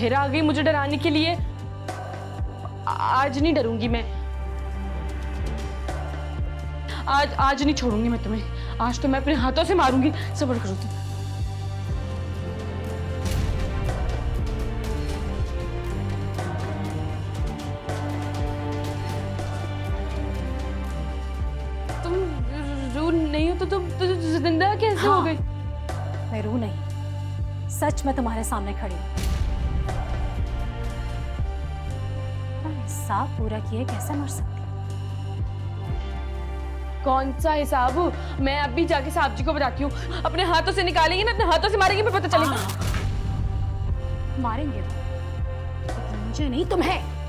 फिर आ गई मुझे डराने के लिए। आज नहीं डरूंगी मैं, आज नहीं छोड़ूंगी मैं तुम्हें। आज तो मैं अपने हाथों से मारूंगी। सब्र करो तुम रू नहीं हो तो तुम जिंदा कैसे हो गई? मैं रू नहीं, सच में तुम्हारे सामने खड़ी हूं। हिसाब पूरा किए कैसे मर सकती? कौन सा हिसाब? मैं अभी जाके साहब जी को बताती हूँ। अपने हाथों से निकालेंगे ना, अपने हाथों से मारेंगे, मैं पता चलेगा। मारेंगे तो मुझे नहीं, तुम्हें।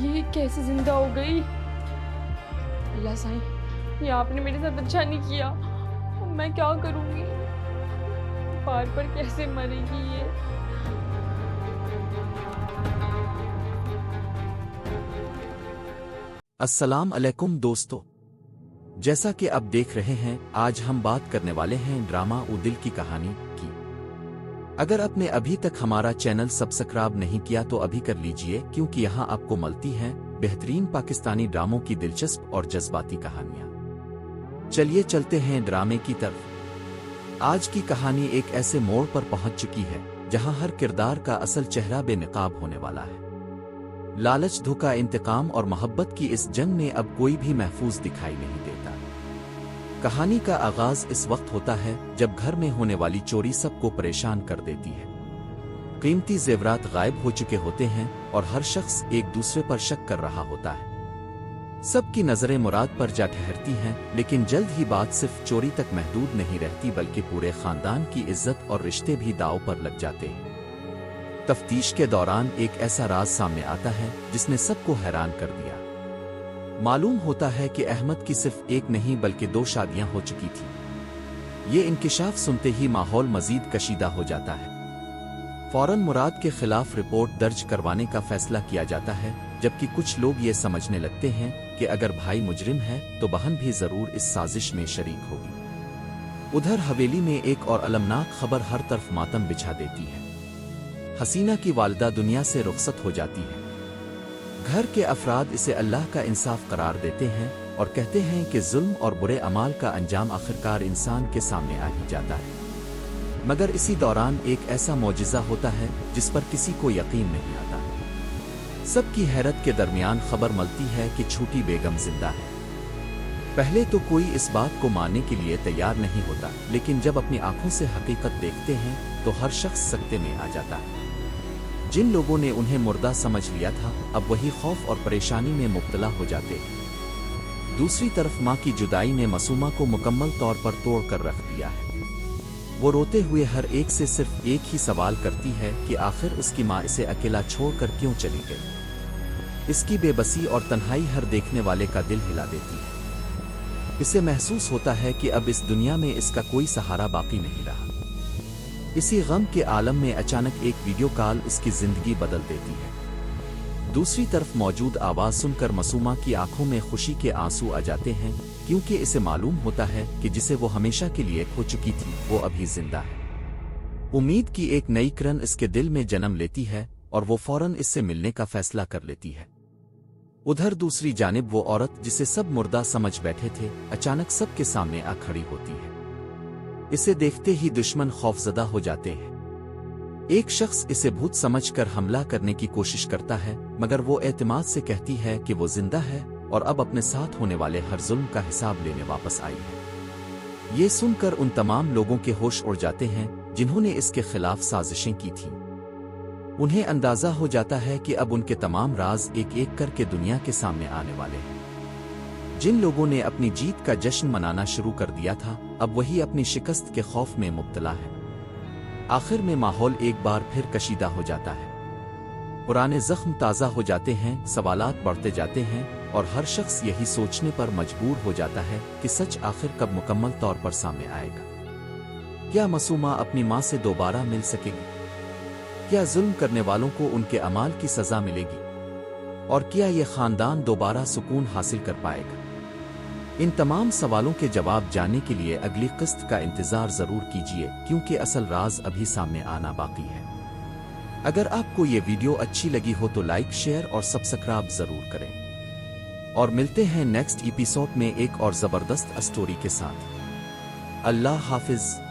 ये कैसे जिंदा हो गई? अल्लाह साईं, ये आपने मेरे साथ अच्छा नहीं किया। मैं क्या करूंगी? बार बार कैसे मरेगी ये? अस्सलाम अलैकुम दोस्तों, जैसा कि आप देख रहे हैं, आज हम बात करने वाले हैं ड्रामा उ दिल की कहानी की। अगर आपने अभी तक हमारा चैनल सब्सक्राइब नहीं किया तो अभी कर लीजिए, क्योंकि यहाँ आपको मिलती हैं बेहतरीन पाकिस्तानी ड्रामों की दिलचस्प और जज्बाती कहानियाँ। चलिए चलते हैं ड्रामे की तरफ। आज की कहानी एक ऐसे मोड़ पर पहुंच चुकी है जहां हर किरदार का असल चेहरा बेनकाब होने वाला है। लालच, धोखा, इंतकाम और मोहब्बत की इस जंग में अब कोई भी महफूज दिखाई नहीं देता। कहानी का आगाज इस वक्त होता है जब घर में होने वाली चोरी सबको परेशान कर देती है। कीमती जेवरात गायब हो चुके होते हैं और हर शख्स एक दूसरे पर शक कर रहा होता है। सबकी नजरें मुराद पर जा ठहरती हैं, लेकिन जल्द ही बात सिर्फ चोरी तक महदूद नहीं रहती, बल्कि पूरे खानदान की इज्जत और रिश्ते भी दांव पर लग जाते हैं। तफ्तीश के दौरान एक ऐसा राज सामने आता है जिसने सबको हैरान कर दिया। मालूम होता है कि अहमद की सिर्फ एक नहीं बल्कि 2 शादियां हो चुकी थी। ये इंकिशाफ सुनते ही माहौल मजीद कशीदा हो जाता है। फौरन मुराद के खिलाफ रिपोर्ट दर्ज करवाने का फैसला किया जाता है, जबकि कुछ लोग ये समझने लगते हैं कि अगर भाई मुजरिम है तो बहन भी जरूर इस साजिश में शरीक होगी। उधर हवेली में एक और अलमनाक खबर हर तरफ मातम बिछा देती है। हसीना की वालिदा दुनिया से रुखसत हो जाती है। घर के अफराद इसे अल्लाह का इंसाफ करार देते हैं और कहते हैं कि जुल्म और बुरे अमाल का अंजाम आखिरकार इंसान के सामने आ ही जाता है। मगर इसी दौरान एक ऐसा मौजिज़ा होता है जिस पर किसी को यकीन नहीं आता। सबकी हैरत के दरमियान खबर मिलती है कि छोटी बेगम जिंदा है। पहले तो कोई इस बात को मानने के लिए तैयार नहीं होता, लेकिन जब अपनी आंखों से हकीकत देखते हैं तो हर शख्स सकते में आ जाता है। जिन लोगों ने उन्हें मुर्दा समझ लिया था, अब वही खौफ और परेशानी में मुब्तला हो जाते हैं। दूसरी तरफ माँ की जुदाई ने मासूमा को मुकम्मल तौर पर तोड़ कर रख दिया है। वो रोते हुए हर एक से सिर्फ एक ही सवाल करती है कि आखिर उसकी माँ इसे अकेला छोड़कर क्यों चली गई। इसकी बेबसी और तन्हाई हर देखने वाले का दिल हिला देती है। इसे महसूस होता है कि अब इस दुनिया में इसका कोई सहारा बाकी नहीं रहा। इसी गम के आलम में अचानक एक वीडियो कॉल उसकी जिंदगी बदल देती है। दूसरी तरफ मौजूद आवाज सुनकर मासूमा की आंखों में खुशी के आंसू आ जाते हैं, क्योंकि इसे मालूम होता है कि जिसे वो हमेशा के लिए खो चुकी थी वो अभी जिंदा है। उम्मीद की एक नई किरण इसके दिल में जन्म लेती है और वो फौरन इससे मिलने का फैसला कर लेती है। उधर दूसरी जानिब वो औरत जिसे सब मुर्दा समझ बैठे थे, अचानक सबके सामने आ खड़ी होती है। इसे देखते ही दुश्मन खौफजदा हो जाते हैं। एक शख्स इसे भूत समझकर हमला करने की कोशिश करता है, मगर वो एतमाद से कहती है कि वो जिंदा है और अब अपने साथ होने वाले हर जुल्म का हिसाब लेने वापस आई है। ये सुनकर उन तमाम लोगों के होश उड़ जाते हैं जिन्होंने इसके खिलाफ साजिशें की थीं। उन्हें अंदाजा हो जाता है कि अब उनके तमाम राज एक एक करके दुनिया के सामने आने वाले हैं। जिन लोगों ने अपनी जीत का जश्न मनाना शुरू कर दिया था, अब वही अपनी शिकस्त के खौफ में मुब्तला है। आखिर में माहौल एक बार फिर कशीदा हो जाता है। पुराने जख्म ताज़ा हो जाते हैं, सवालात बढ़ते जाते हैं और हर शख्स यही सोचने पर मजबूर हो जाता है कि सच आखिर कब मुकम्मल तौर पर सामने आएगा। क्या मासूमा अपनी माँ से दोबारा मिल सकेगी? क्या जुल्म करने वालों को उनके अमाल की सजा मिलेगी? और क्या ये खानदान दोबारा सुकून हासिल कर पाएगा? इन तमाम सवालों के जवाब जानने के लिए अगली किस्त का इंतजार जरूर कीजिए, क्योंकि असल राज अभी सामने आना बाकी है। अगर आपको ये वीडियो अच्छी लगी हो तो लाइक, शेयर और सब्सक्राइब जरूर करें। और मिलते हैं नेक्स्ट एपिसोड में एक और जबरदस्त स्टोरी के साथ। अल्लाह हाफिज।